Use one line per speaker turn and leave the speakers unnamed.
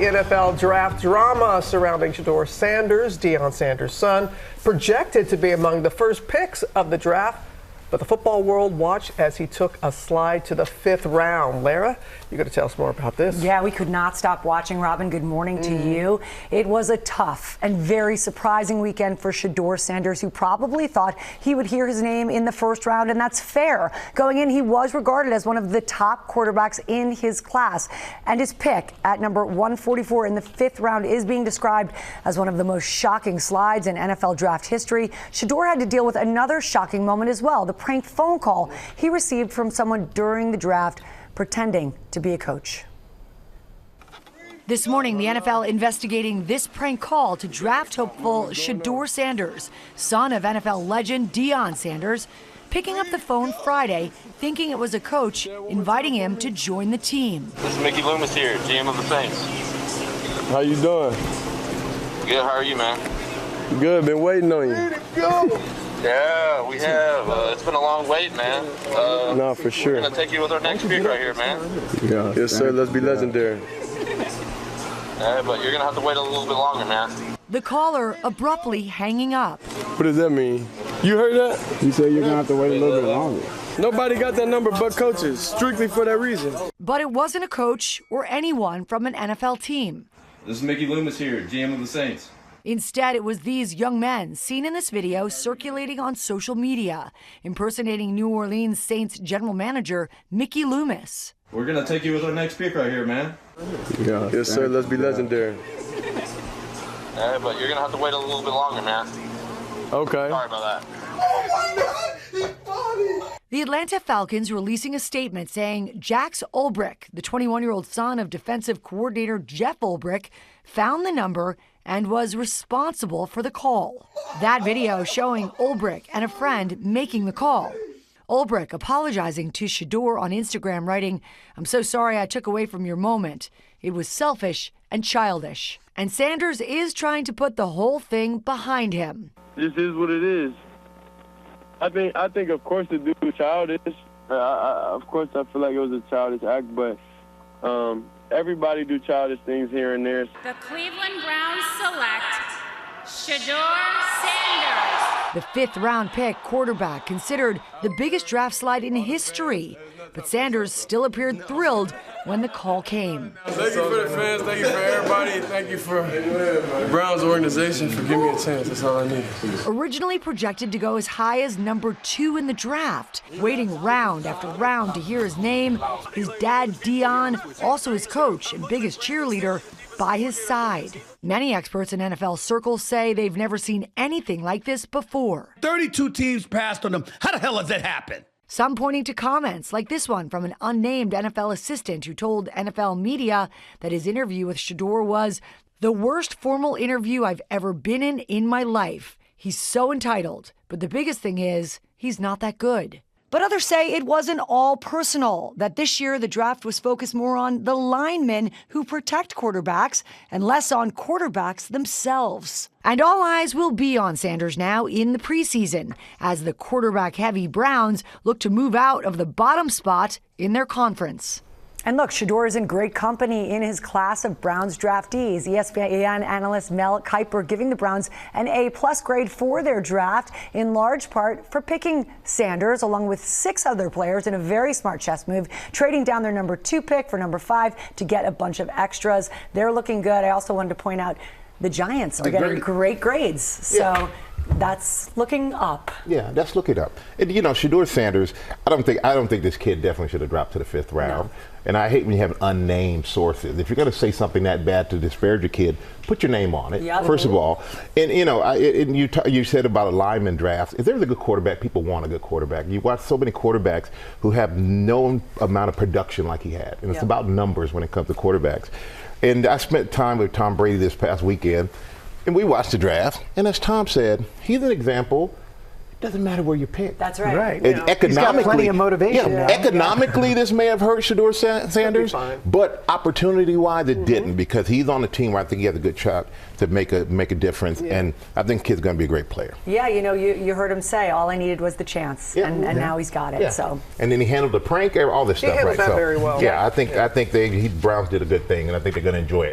NFL draft drama surrounding Shedeur Sanders, Deion Sanders' son, projected to be among the first picks of the draft. But the football world watched as he took a slide to the 5th round. Lara, you got to tell us more about this.
Yeah, we could not stop watching. Robin, good morning to you. It was a tough and very surprising weekend for Shedeur Sanders, who probably thought he would hear his name in the 1st round, and that's fair. Going in, he was regarded as one of the top quarterbacks in his class, and his pick at number 144 in the 5th round is being described as one of the most shocking slides in NFL draft history. Shedeur had to deal with another shocking moment as well, the prank phone call he received from someone during the draft pretending to be a coach. This morning, the NFL investigating this prank call to draft hopeful Shedeur Sanders, son of NFL legend Deion Sanders, picking up the phone Friday, thinking it was a coach inviting him to join the team.
This is Loomis here, GM of the Saints.
How you doing?
Good, how are you, man?
Good, been waiting on you.
Yeah, we have. It's been a long wait, man.
No, for sure.
We're going to take you with our next pick right here, man.
Yeah. Yes, sir. Let's be legendary.
But you're going to have to wait a little bit longer, man.
The caller abruptly hanging up.
What does that mean? You heard that?
You said you're going to have to wait a little bit longer.
Nobody got that number but coaches, strictly for that reason.
But it wasn't a coach or anyone from an NFL team.
This is Loomis here, GM of the Saints.
Instead, it was these young men seen in this video circulating on social media, impersonating New Orleans Saints general manager Mickey Loomis.
We're going to take you with our next pick right here, man.
Yeah. Yes, sir. Let's be legendary.
But you're going to have to wait a little bit longer, man.
Okay.
Sorry about that.
Oh my God!
The Atlanta Falcons releasing a statement saying Jax Ulbrich, the 21-year-old son of defensive coordinator Jeff Ulbrich, found the number and was responsible for the call. That video showing Ulbrich and a friend making the call. Ulbrich apologizing to Shedeur on Instagram, writing, "I'm so sorry I took away from your moment. It was selfish and childish." And Sanders is trying to put the whole thing behind him.
This is what it is. I think of course the dude was childish. Of course I feel like it was a childish act, but everybody do childish things here and there.
The Cleveland Browns select Shedeur Sanders.
The 5th round pick, quarterback, considered the biggest draft slide in history. But Sanders still appeared thrilled when the call came.
Thank you for the fans, thank you for everybody, thank you for the Browns organization for giving me a chance. That's all I need.
Originally projected to go as high as number 2 in the draft, waiting round after round to hear his name, his dad Deion, also his coach and biggest cheerleader, by his side. Many experts in NFL circles say they've never seen anything like this before.
32 teams passed on them. How the hell does that happen?
Some pointing to comments like this one from an unnamed NFL assistant who told NFL media that his interview with Shedeur was the worst formal interview I've ever been in my life. He's so entitled, but the biggest thing is he's not that good. But others say it wasn't all personal, that this year the draft was focused more on the linemen who protect quarterbacks and less on quarterbacks themselves. And all eyes will be on Sanders now in the preseason as the quarterback-heavy Browns look to move out of the bottom spot in their conference. And look, Shedeur is in great company in his class of Browns draftees. ESPN analyst Mel Kiper giving the Browns an A+ grade for their draft, in large part for picking Sanders along with 6 other players in a very smart chess move, trading down their number 2 pick for number 5 to get a bunch of extras. They're looking good. I also wanted to point out the Giants are getting great grades. So that's looking up.
Yeah, that's looking up. And you know, Shedeur Sanders, I don't think this kid definitely should have dropped to the 5th round. No. And I hate when you have unnamed sources. If you're going to say something that bad to disparage a kid, put your name on it, first of all. And you know, you said about a lineman draft. If there's a good quarterback, people want a good quarterback. You watch so many quarterbacks who have no amount of production like he had. And it's about numbers when it comes to quarterbacks. And I spent time with Tom Brady this past weekend, and we watched the draft. And as Tom said, he's an example. Doesn't matter where you pick.
That's right.
Right.
And economically,
he's got plenty of motivation.
Yeah, economically, this may have hurt Shedeur Sanders, but opportunity-wise, it didn't, because he's on the team where I think he has a good shot to make a difference. And I think the kid's going to be a great player.
Yeah, you know, you heard him say all I needed was the chance, and now he's got it. So.
And then he handled the prank, all this stuff,
He handled that very well.
Yeah, I think Browns did a good thing, and I think they're going to enjoy it.